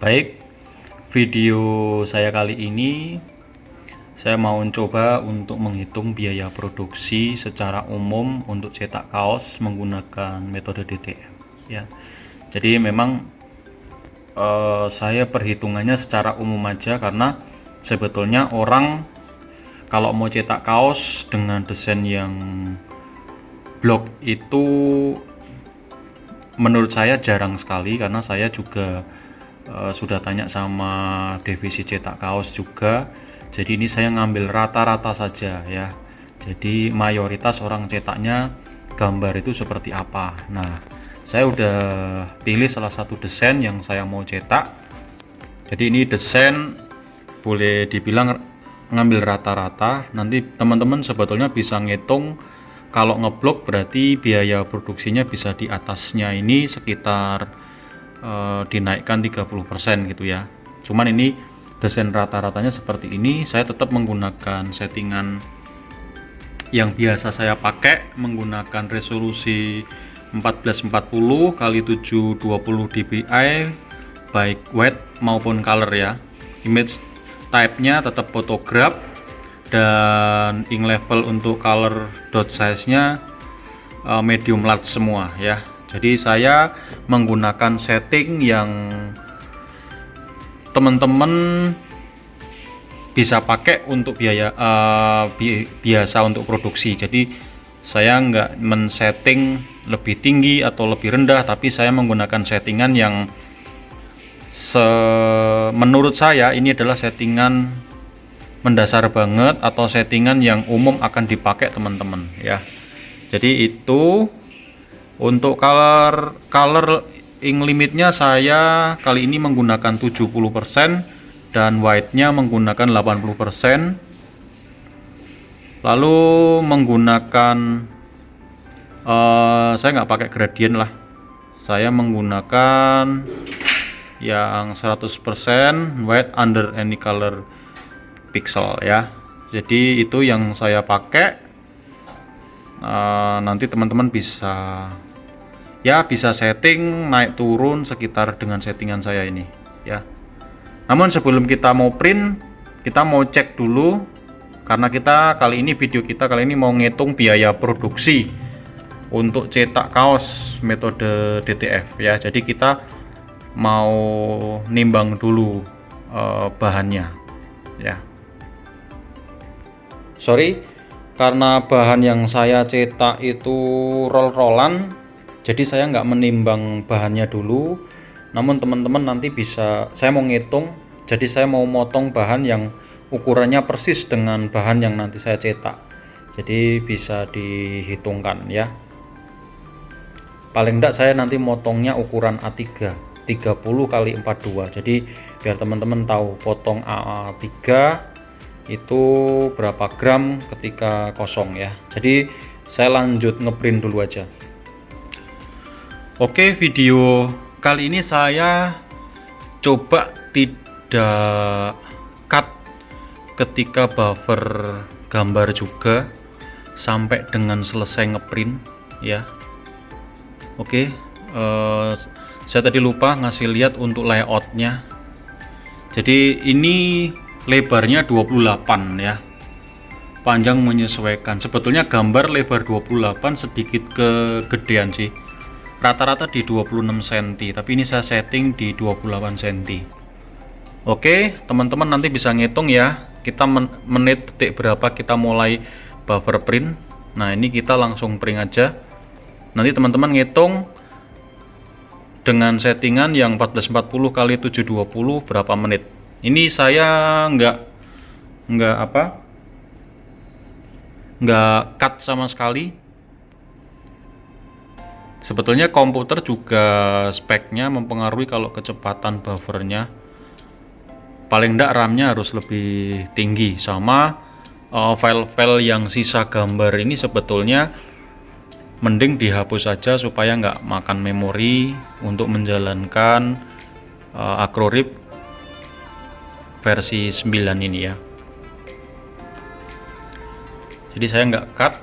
Baik, video saya kali ini saya mau coba untuk menghitung biaya produksi secara umum untuk cetak kaos menggunakan metode DTF ya. Jadi memang saya perhitungannya secara umum aja karena sebetulnya orang kalau mau cetak kaos dengan desain yang blok itu menurut saya jarang sekali, karena saya juga sudah tanya sama divisi cetak kaos juga. Jadi ini saya ngambil rata-rata saja ya. Jadi mayoritas orang cetaknya gambar itu seperti apa. Nah, saya udah pilih salah satu desain yang saya mau cetak. Jadi ini desain boleh dibilang ngambil rata-rata. Nanti teman-teman sebetulnya bisa ngitung, kalau ngeblok berarti biaya produksinya bisa di atasnya ini sekitar dinaikkan 30% gitu ya. Cuman ini desain rata-ratanya seperti ini. Saya tetap menggunakan settingan yang biasa saya pakai, menggunakan resolusi 1440 x 720 dpi baik white maupun color ya. Image type-nya tetap photograph, dan ink level untuk color dot size-nya medium large semua ya. Jadi saya menggunakan setting yang teman-teman bisa pakai untuk biaya biasa untuk produksi. Jadi saya nggak men-setting lebih tinggi atau lebih rendah, tapi saya menggunakan settingan yang menurut saya ini adalah settingan mendasar banget atau settingan yang umum akan dipakai teman-teman ya. Jadi itu untuk color ink limitnya saya kali ini menggunakan 70% dan white-nya menggunakan 80%. Lalu menggunakan saya nggak pakai gradient lah. Saya menggunakan yang 100% white under any color pixel ya. Jadi itu yang saya pakai. Nanti teman-teman bisa setting naik turun sekitar dengan settingan saya ini ya. Namun sebelum kita mau print, kita mau cek dulu, karena kita kali ini video kita kali ini mau ngitung biaya produksi untuk cetak kaos metode DTF ya. Jadi kita mau nimbang dulu bahannya ya. Sorry, karena bahan yang saya cetak itu roll-rollan, jadi saya nggak menimbang bahannya dulu. Namun teman-teman nanti bisa, saya mau ngitung, jadi saya mau motong bahan yang ukurannya persis dengan bahan yang nanti saya cetak. Jadi bisa dihitungkan ya. Paling enggak saya nanti motongnya ukuran A3 30 x 42. Jadi biar teman-teman tahu potong A3 itu berapa gram ketika kosong ya. Jadi saya lanjut ngeprint dulu aja. Oke, video kali ini saya coba tidak cut ketika buffer gambar juga sampai dengan selesai ngeprint ya. Oke, saya tadi lupa ngasih lihat untuk layoutnya. Jadi ini lebarnya 28 ya, panjang menyesuaikan. Sebetulnya gambar lebar 28 sedikit kegedean sih, rata-rata di 26 cm, tapi ini saya setting di 28 cm. Oke, teman-teman nanti bisa ngitung ya, kita menit detik berapa kita mulai buffer print. Nah ini kita langsung print aja. Nanti teman-teman ngitung dengan settingan yang 1440 x 720 berapa menit. Ini saya nggak cut sama sekali. Sebetulnya komputer juga speknya mempengaruhi kalau kecepatan buffernya. Paling enggak RAM-nya harus lebih tinggi. Sama file-file yang sisa gambar ini sebetulnya mending dihapus saja supaya nggak makan memori untuk menjalankan Acroleaf versi 9 ini ya. Jadi saya nggak cut.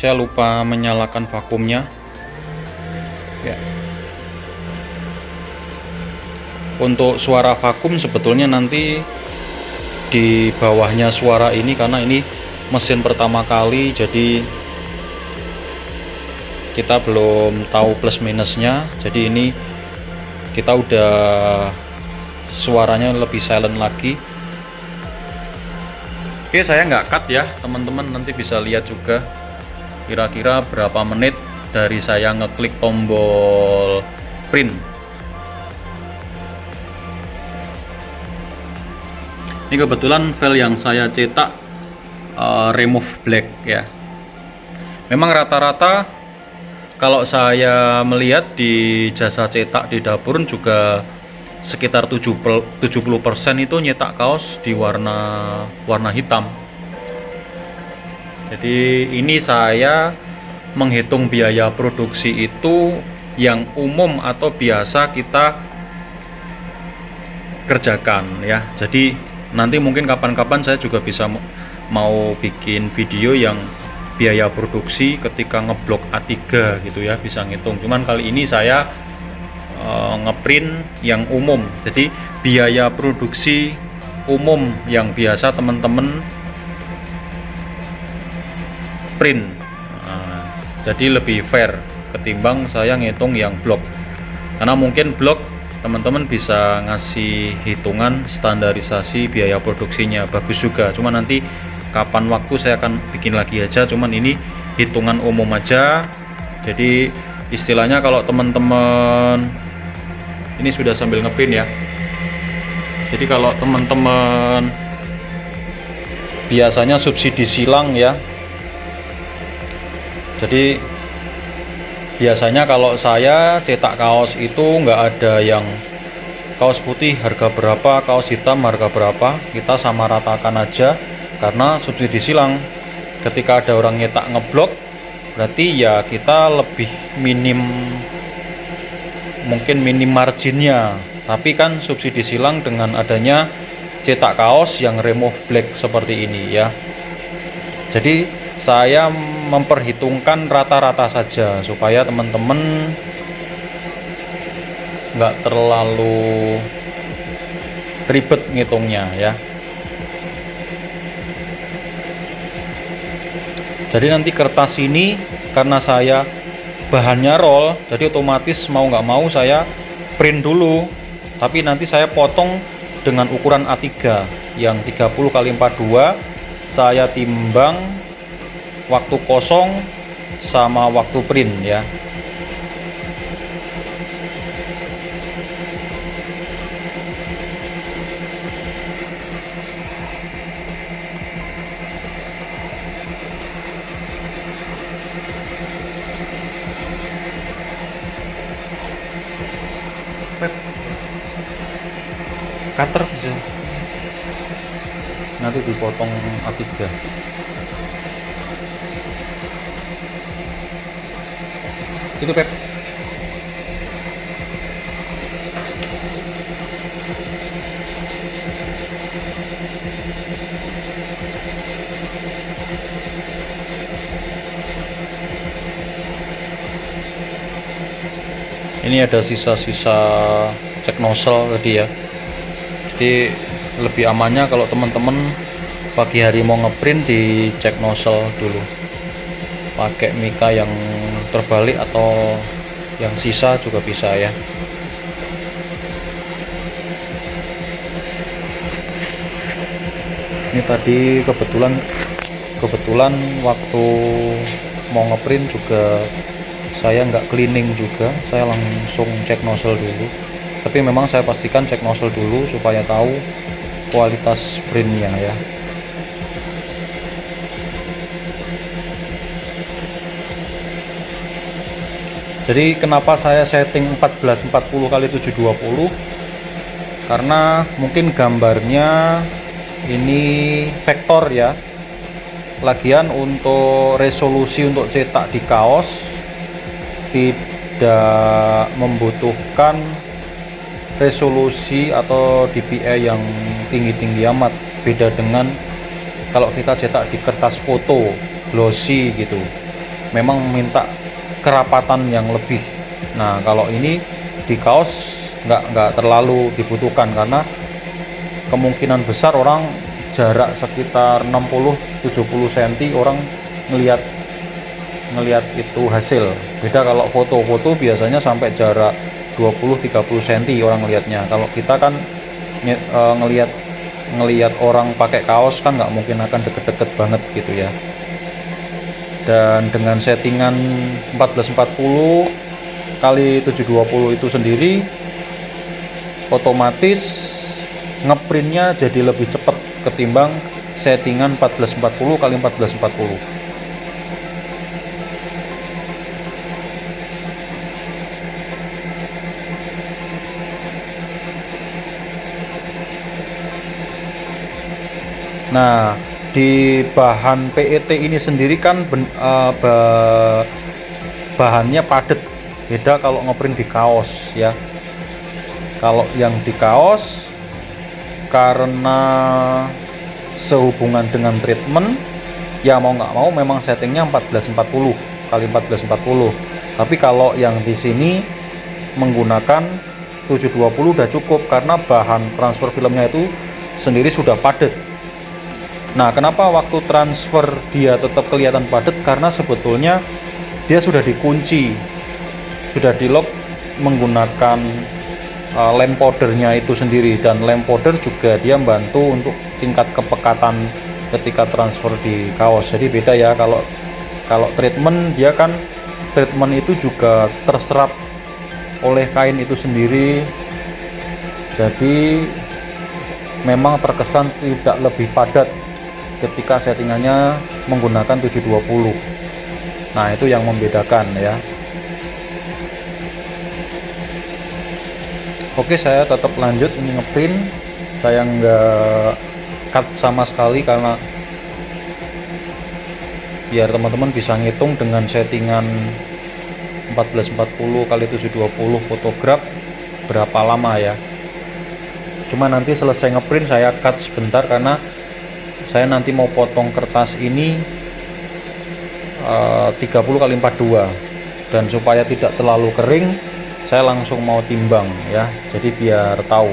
saya lupa menyalakan vakumnya ya. Untuk suara vakum sebetulnya nanti di bawahnya suara ini, karena ini mesin pertama kali, jadi kita belum tahu plus minusnya. Jadi ini kita udah suaranya lebih silent lagi. Oke, saya nggak cut ya teman-teman, nanti bisa lihat juga kira-kira berapa menit dari saya ngeklik tombol print. Ini kebetulan file yang saya cetak remove black ya. Memang rata-rata kalau saya melihat di jasa cetak di Dapurun juga sekitar 70% itu nyetak kaos di warna hitam. Jadi ini saya menghitung biaya produksi itu yang umum atau biasa kita kerjakan ya. Jadi nanti mungkin kapan-kapan saya juga bisa mau bikin video yang biaya produksi ketika ngeblok A3 gitu ya, bisa ngitung. Cuman kali ini saya ngeprint yang umum. Jadi biaya produksi umum yang biasa teman-teman print. Jadi lebih fair ketimbang saya ngitung yang blok. Karena mungkin blok teman-teman bisa ngasih hitungan standarisasi biaya produksinya bagus juga. Cuma nanti kapan waktu saya akan bikin lagi aja. Cuman ini hitungan umum aja. Jadi istilahnya kalau teman-teman ini sudah sambil ngeprint ya. Jadi kalau teman-teman biasanya subsidi silang ya. Jadi biasanya kalau saya cetak kaos itu nggak ada yang kaos putih harga berapa, kaos hitam harga berapa, kita sama ratakan aja karena subsidi silang. Ketika ada orang nyetak ngeblok, berarti ya kita lebih mungkin minim marginnya. Tapi kan subsidi silang dengan adanya cetak kaos yang remove black seperti ini ya. Jadi saya memperhitungkan rata-rata saja supaya teman-teman nggak terlalu ribet ngitungnya ya. Jadi nanti kertas ini karena saya bahannya roll, jadi otomatis mau nggak mau saya print dulu, tapi nanti saya potong dengan ukuran A3 yang 30x42, saya timbang waktu kosong sama waktu print ya. Cutter bisa nanti dipotong A3. Itu Pep. Ini ada sisa-sisa cek nozzle tadi ya. Jadi lebih amannya kalau teman-teman pagi hari mau ngeprint di cek nozzle dulu. Pakai mika yang terbalik atau yang sisa juga bisa ya. Ini tadi kebetulan waktu mau ngeprint juga saya nggak cleaning juga, saya langsung cek nozzle dulu. Tapi memang saya pastikan cek nozzle dulu supaya tahu kualitas printnya ya. Jadi kenapa saya setting 1440x720, karena mungkin gambarnya ini vektor ya. Lagian untuk resolusi untuk cetak di kaos tidak membutuhkan resolusi atau DPI yang tinggi-tinggi amat. Beda dengan kalau kita cetak di kertas foto glossy gitu. memang minta kerapatan yang lebih. Nah, kalau ini di kaos nggak terlalu dibutuhkan, karena kemungkinan besar orang jarak sekitar 60-70 cm orang ngelihat itu hasil. Beda kalau foto-foto biasanya sampai jarak 20-30 cm orang ngelihatnya. Kalau kita kan ngelihat orang pakai kaos kan nggak mungkin akan deket-deket banget gitu ya. Dan dengan settingan 1440 kali 720 itu sendiri, otomatis ngeprintnya jadi lebih cepat ketimbang settingan 1440 kali 1440. Nah, di bahan PET ini sendiri kan bahannya padat, beda kalau ngeprint di kaos ya. Kalau yang di kaos karena sehubungan dengan treatment ya, mau nggak mau memang settingnya 1440 kali 1440. Tapi kalau yang di sini menggunakan 720 udah cukup, karena bahan transfer filmnya itu sendiri sudah padat. Nah, kenapa waktu transfer dia tetap kelihatan padat? Karena sebetulnya dia sudah dikunci, sudah di lock menggunakan lem powdernya itu sendiri, dan lem powder juga dia membantu untuk tingkat kepekatan ketika transfer di kaos. Jadi beda ya, kalau treatment dia kan treatment itu juga terserap oleh kain itu sendiri, jadi memang terkesan tidak lebih padat ketika settingannya menggunakan 720. Nah, itu yang membedakan ya. Oke, saya tetap lanjut ini ngeprint. Saya nggak cut sama sekali, karena biar teman-teman bisa ngitung dengan settingan 1440 kali 720 fotograf berapa lama ya. Cuma nanti selesai ngeprint saya cut sebentar, karena saya nanti mau potong kertas ini 30 kali 42, dan supaya tidak terlalu kering saya langsung mau timbang ya, jadi biar tahu.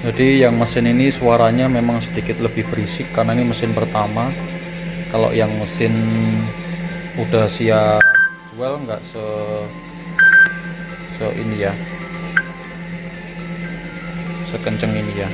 Jadi yang mesin ini suaranya memang sedikit lebih berisik karena ini mesin pertama. Kalau yang mesin udah siap jual nggak se ini ya, sekenceng ini ya.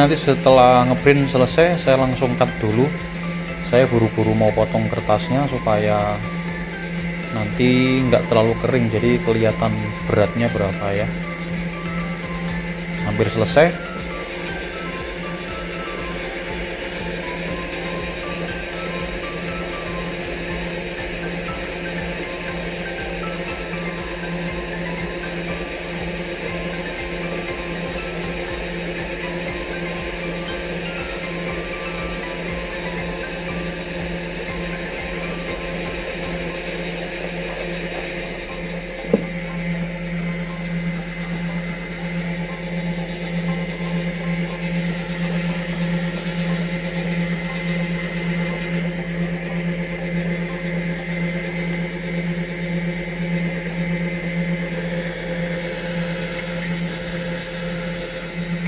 Nanti setelah ngeprint selesai saya langsung cut dulu. Saya buru-buru mau potong kertasnya supaya nanti nggak terlalu kering, jadi kelihatan beratnya berapa ya. Hampir selesai.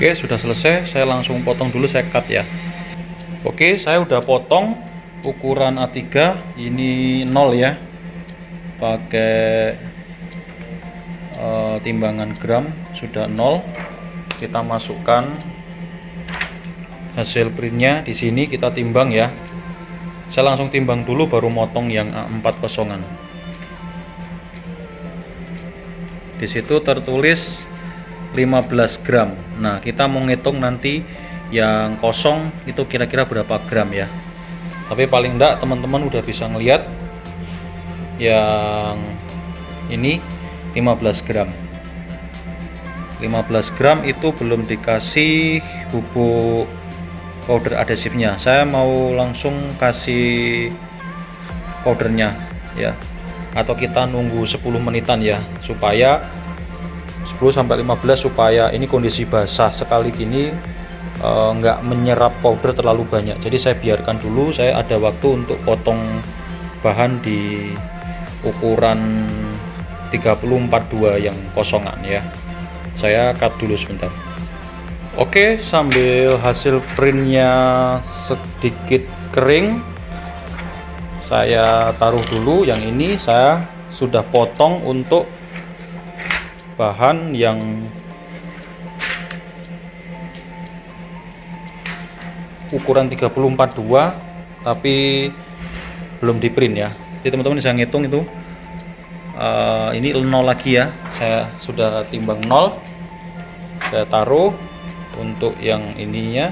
Oke, sudah selesai. Saya langsung potong dulu, saya cut ya. Oke, saya udah potong ukuran A3 ini 0 ya, pakai timbangan gram sudah 0. kita masukkan hasil printnya di sini, kita timbang ya. Saya langsung timbang dulu baru motong yang A4 kosongan. Di situ tertulis 15 gram. Nah, kita mau ngitung nanti yang kosong itu kira-kira berapa gram ya. Tapi paling enggak teman-teman udah bisa ngelihat yang ini 15 gram. 15 gram itu belum dikasih bubuk powder adhesifnya. Saya mau langsung kasih powdernya ya. Atau kita nunggu 10 menitan ya, supaya 10-15 supaya ini kondisi basah sekali gini nggak menyerap powder terlalu banyak. Jadi saya biarkan dulu, saya ada waktu untuk potong bahan di ukuran 30-42 yang kosongan ya. Saya cut dulu sebentar. Oke, sambil hasil printnya sedikit kering, saya taruh dulu. Yang ini saya sudah potong untuk bahan yang ukuran 30-42 tapi belum di print ya. Jadi teman-teman bisa ngitung itu ini 0 lagi ya. Saya sudah timbang 0, saya taruh untuk yang ininya.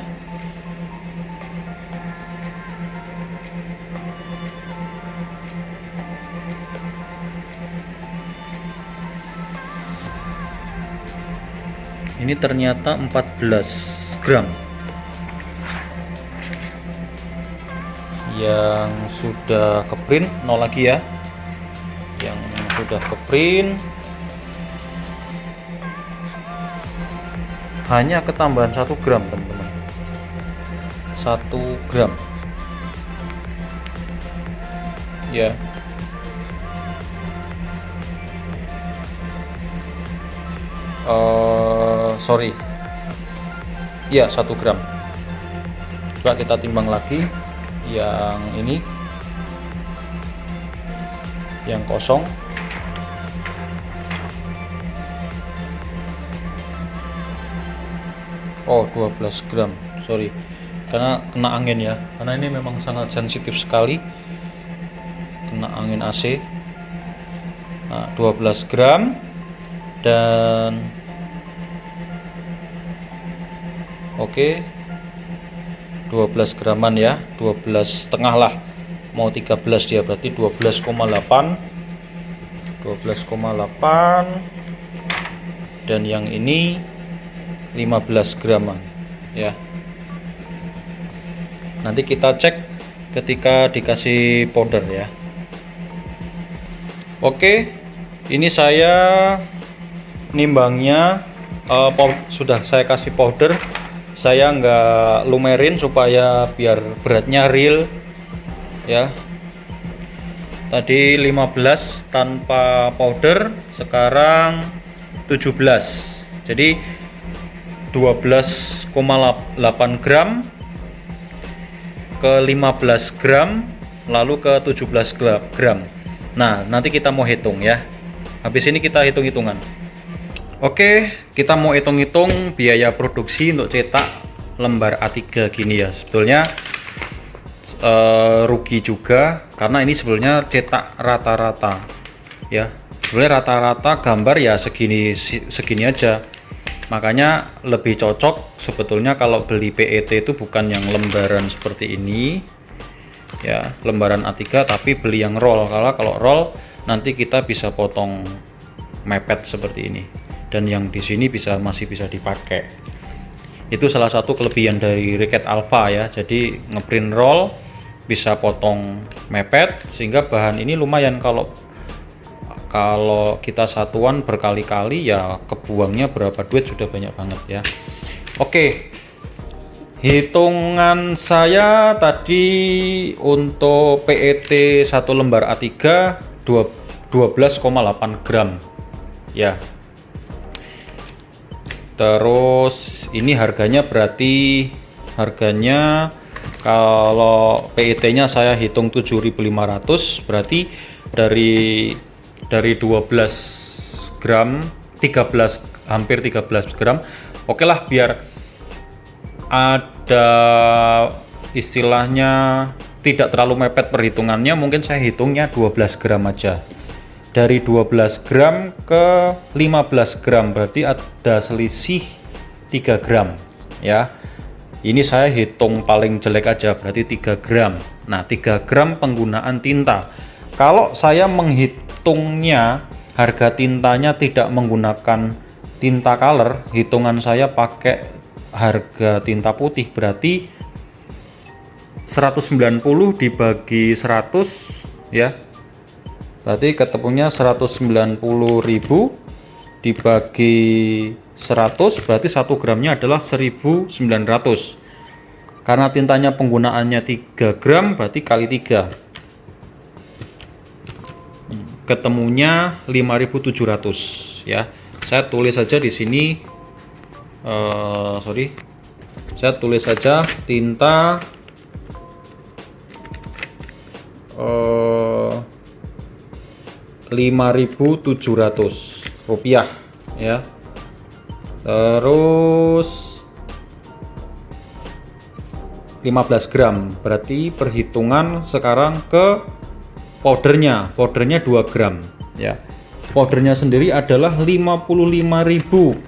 Ini ternyata 14 gram yang sudah ke print, 0 lagi ya. Yang sudah ke print hanya ketambahan 1 gram teman-teman, 1 gram ya. Sorry ya, 1 gram. Coba kita timbang lagi yang ini, yang kosong. Oh, 12 gram, sorry, karena kena angin ya, karena ini memang sangat sensitif sekali, kena angin AC. Nah, 12 gram dan oke, 12 graman ya, 12 setengah lah, mau 13 dia, berarti 12,8 dan yang ini 15 graman ya. Nanti kita cek ketika dikasih powder ya. Oke, ini saya nimbangnya sudah saya kasih powder. Saya nggak lumerin supaya biar beratnya real ya. Tadi 15 tanpa powder, sekarang 17. Jadi 12,8 gram ke 15 gram lalu ke 17 gram. Nah, nanti kita mau hitung ya. Habis ini kita hitung-hitungan. Oke, kita mau hitung-hitung biaya produksi untuk cetak lembar A3 gini ya. Sebetulnya rugi juga karena ini sebetulnya cetak rata-rata ya. Sebenarnya rata-rata gambar ya segini aja. Makanya lebih cocok sebetulnya kalau beli PET itu bukan yang lembaran seperti ini ya, lembaran A3, tapi beli yang roll. Kalau roll nanti kita bisa potong mepet seperti ini, dan yang di sini masih bisa dipakai. Itu salah satu kelebihan dari Riket Alpha ya. Jadi ngeprint roll bisa potong mepet, sehingga bahan ini lumayan. Kalau kita satuan berkali-kali ya kebuangnya berapa duit, sudah banyak banget ya. Oke, hitungan saya tadi untuk PET 1 lembar A3 12,8 gram ya. Terus ini harganya, berarti harganya kalau PET-nya saya hitung 7.500, berarti dari 12 gram, hampir 13 gram Oke lah, biar ada istilahnya tidak terlalu mepet perhitungannya, mungkin saya hitungnya 12 gram aja. Dari 12 gram ke 15 gram berarti ada selisih 3 gram ya. Ini saya hitung paling jelek aja, berarti 3 gram. Nah, 3 gram penggunaan tinta. Kalau saya menghitungnya, harga tintanya tidak menggunakan tinta color, hitungan saya pakai harga tinta putih, berarti 190 dibagi 100 ya. Berarti ketemunya 190.000 dibagi 100, berarti 1 gramnya adalah 1900. Karena tintanya penggunaannya 3 gram, berarti kali 3. Ketemunya 5.700 ya. Saya tulis saja di sini, saya tulis saja tinta 5.700 rupiah ya. Terus 15 gram, berarti perhitungan sekarang ke powdernya 2 gram ya. Powdernya sendiri adalah 55.000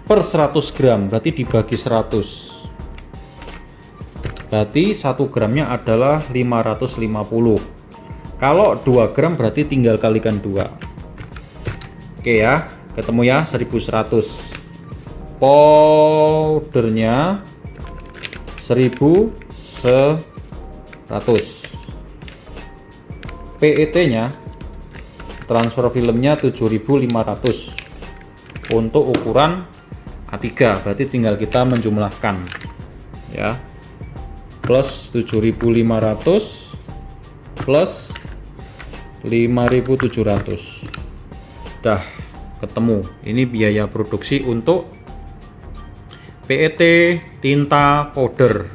per 100 gram, berarti dibagi 100, berarti 1 gramnya adalah 550. Kalau 2 gram berarti tinggal kalikan 2. Oke ya, ketemu ya 1100. Powdernya 1100. PET nya transfer filmnya 7500 untuk ukuran A3, berarti tinggal kita menjumlahkan ya, plus 7500 plus 5700, dah ketemu. Ini biaya produksi untuk PET tinta powder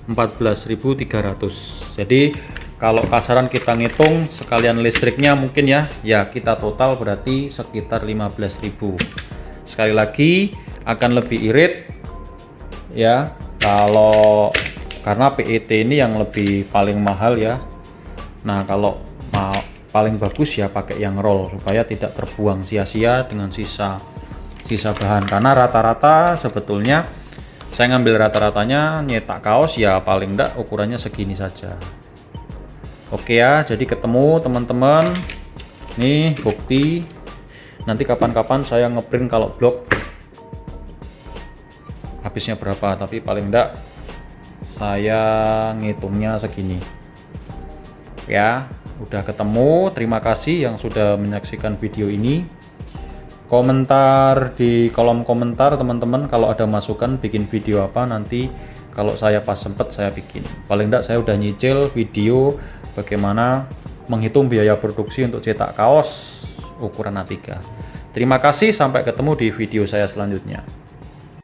14.300. Jadi kalau kasaran kita ngitung sekalian listriknya mungkin ya kita total berarti sekitar 15.000. Sekali lagi akan lebih irit ya kalau karena PET ini yang lebih paling mahal ya. Nah, kalau paling bagus ya pakai yang roll supaya tidak terbuang sia-sia dengan sisa bahan, karena rata-rata sebetulnya saya ngambil rata-ratanya nyetak kaos ya paling enggak ukurannya segini saja. Oke ya, jadi ketemu teman-teman. Nih bukti. Nanti kapan-kapan saya ngeprint kalau blog habisnya berapa, tapi paling enggak saya ngitungnya segini. Ya, udah ketemu. Terima kasih yang sudah menyaksikan video ini. Komentar di kolom komentar teman-teman, kalau ada masukan bikin video apa, nanti kalau saya pas sempet saya bikin. Paling enggak saya udah nyicil video bagaimana menghitung biaya produksi untuk cetak kaos ukuran A3. Terima kasih, sampai ketemu di video saya selanjutnya.